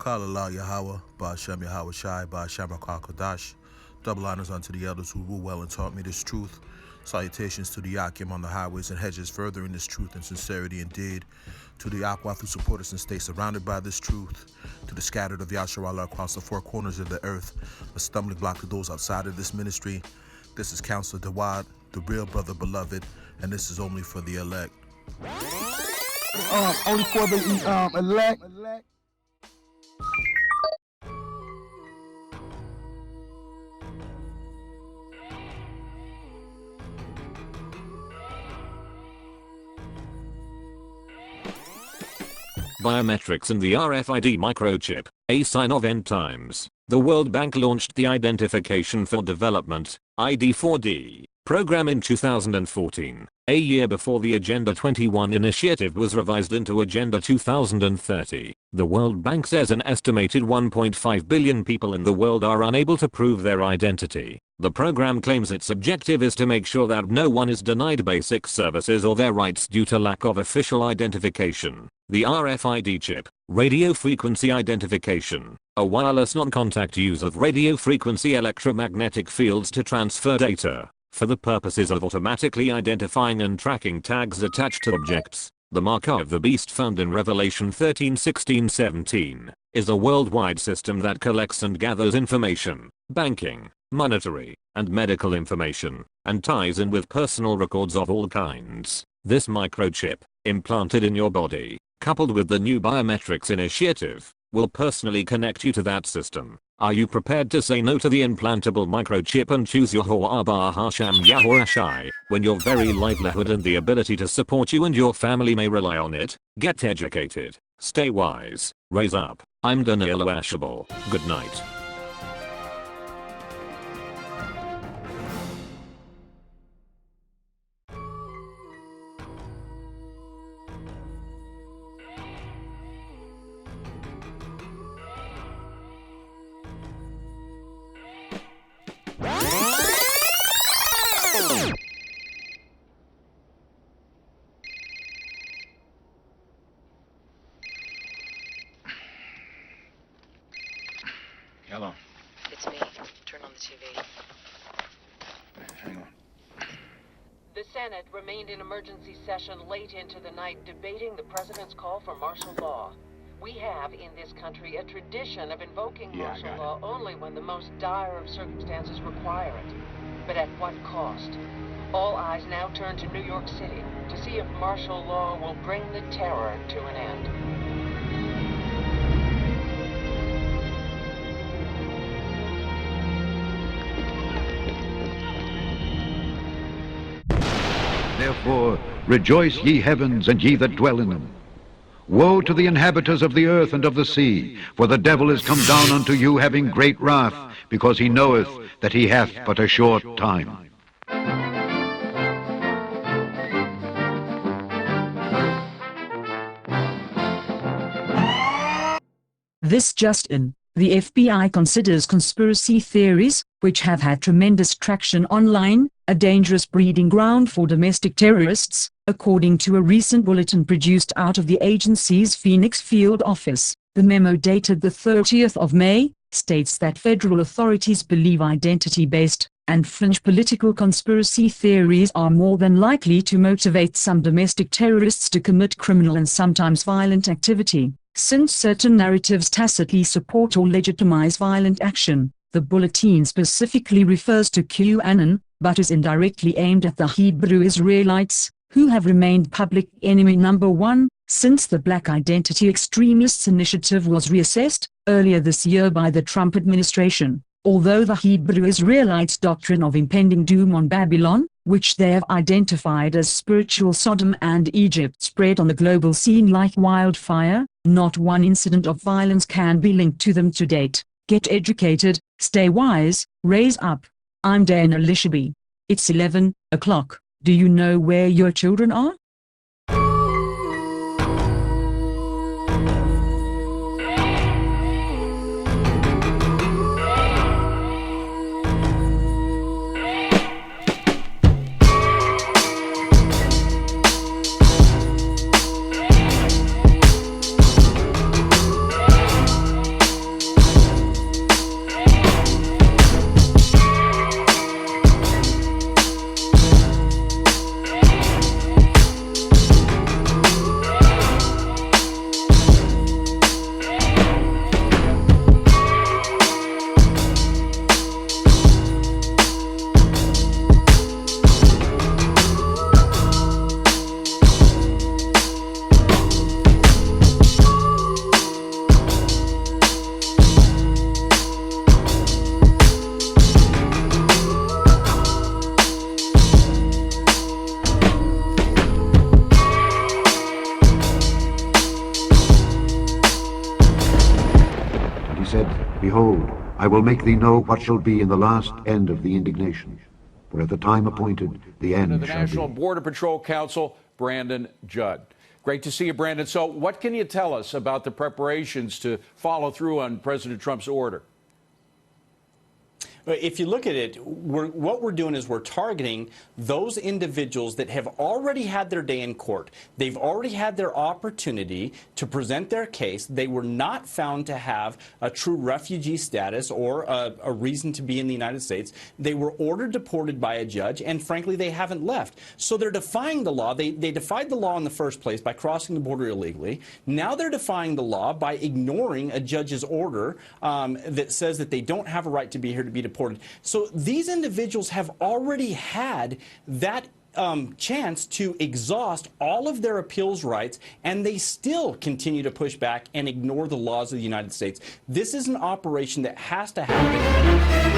Kala La Yahweh, Ba'ashem Yahweh Shai, Ba'ashem Rakah Kodash. Double honors unto the elders who rule well and taught me this truth. Salutations to the Yakim on the highways and hedges, furthering this truth and sincerity indeed. To the Akwath who support us and stay surrounded by this truth. To the scattered of Yahshua across the four corners of the earth, a stumbling block to those outside of this ministry. This is Counselor Dawad, the real brother beloved, and this is only for the elect. Only for the elect. Biometrics and the RFID microchip, a sign of end times. The World Bank launched the Identification for Development, ID4D, program in 2014, a year before the Agenda 21 initiative was revised into Agenda 2030. The World Bank says an estimated 1.5 billion people in the world are unable to prove their identity. The program claims its objective is to make sure that no one is denied basic services or their rights due to lack of official identification. The RFID chip, radio frequency identification, a wireless non-contact use of radio frequency electromagnetic fields to transfer data, for the purposes of automatically identifying and tracking tags attached to objects. The mark of the beast found in Revelation 13, 16, 17, is a worldwide system that collects and gathers information, banking, monetary, and medical information, and ties in with personal records of all kinds. This microchip, implanted in your body, coupled with the new biometrics initiative, will personally connect you to that system. Are you prepared to say no to the implantable microchip and choose Yahuwah Hashem Yahweh Shai, when your very livelihood and the ability to support you and your family may rely on it? Get educated, stay wise, raise up. I'm Danilo Ashabal. Good night. Hello. It's me. Turn on the TV. Hang on. The Senate remained in emergency session late into the night debating the president's call for martial law. We have in this country a tradition of invoking martial law only when the most dire of circumstances require it. But at what cost? All eyes now turn to New York City to see if martial law will bring the terror to an end. Therefore, rejoice ye heavens, and ye that dwell in them. Woe to the inhabitants of the earth and of the sea, for the devil is come down unto you having great wrath, because he knoweth that he hath but a short time. This just in. The FBI considers conspiracy theories, which have had tremendous traction online, a dangerous breeding ground for domestic terrorists, according to a recent bulletin produced out of the agency's Phoenix field office. The memo dated the 30th of May, states that federal authorities believe identity-based and fringe political conspiracy theories are more than likely to motivate some domestic terrorists to commit criminal and sometimes violent activity. Since certain narratives tacitly support or legitimize violent action, the bulletin specifically refers to QAnon, but is indirectly aimed at the Hebrew Israelites, who have remained public enemy number one since the Black Identity Extremists Initiative was reassessed earlier this year by the Trump administration. Although the Hebrew Israelites' doctrine of impending doom on Babylon, which they have identified as spiritual Sodom and Egypt, spread on the global scene like wildfire, not one incident of violence can be linked to them to date. Get educated, stay wise, raise up. I'm Dana Lishaby. It's 11 o'clock. Do you know where your children are? said, Behold, I will make thee know what shall be in the last end of the indignation. For at the time appointed, the end of the shall National be. Border Patrol Council, Brandon Judd. Great to see you, Brandon. So what can you tell us about the preparations to follow through on President Trump's order? If you look at it, what we're doing is we're targeting those individuals that have already had their day in court. They've already had their opportunity to present their case. They were not found to have a true refugee status or a reason to be in the United States. They were ordered deported by a judge, and frankly, they haven't left. So they're defying the law. They defied the law in the first place by crossing the border illegally. Now they're defying the law by ignoring a judge's order that says that they don't have a right to be here to be deported. So these individuals have already had that chance to exhaust all of their appeals rights, and they still continue to push back and ignore the laws of the United States. This is an operation that has to happen.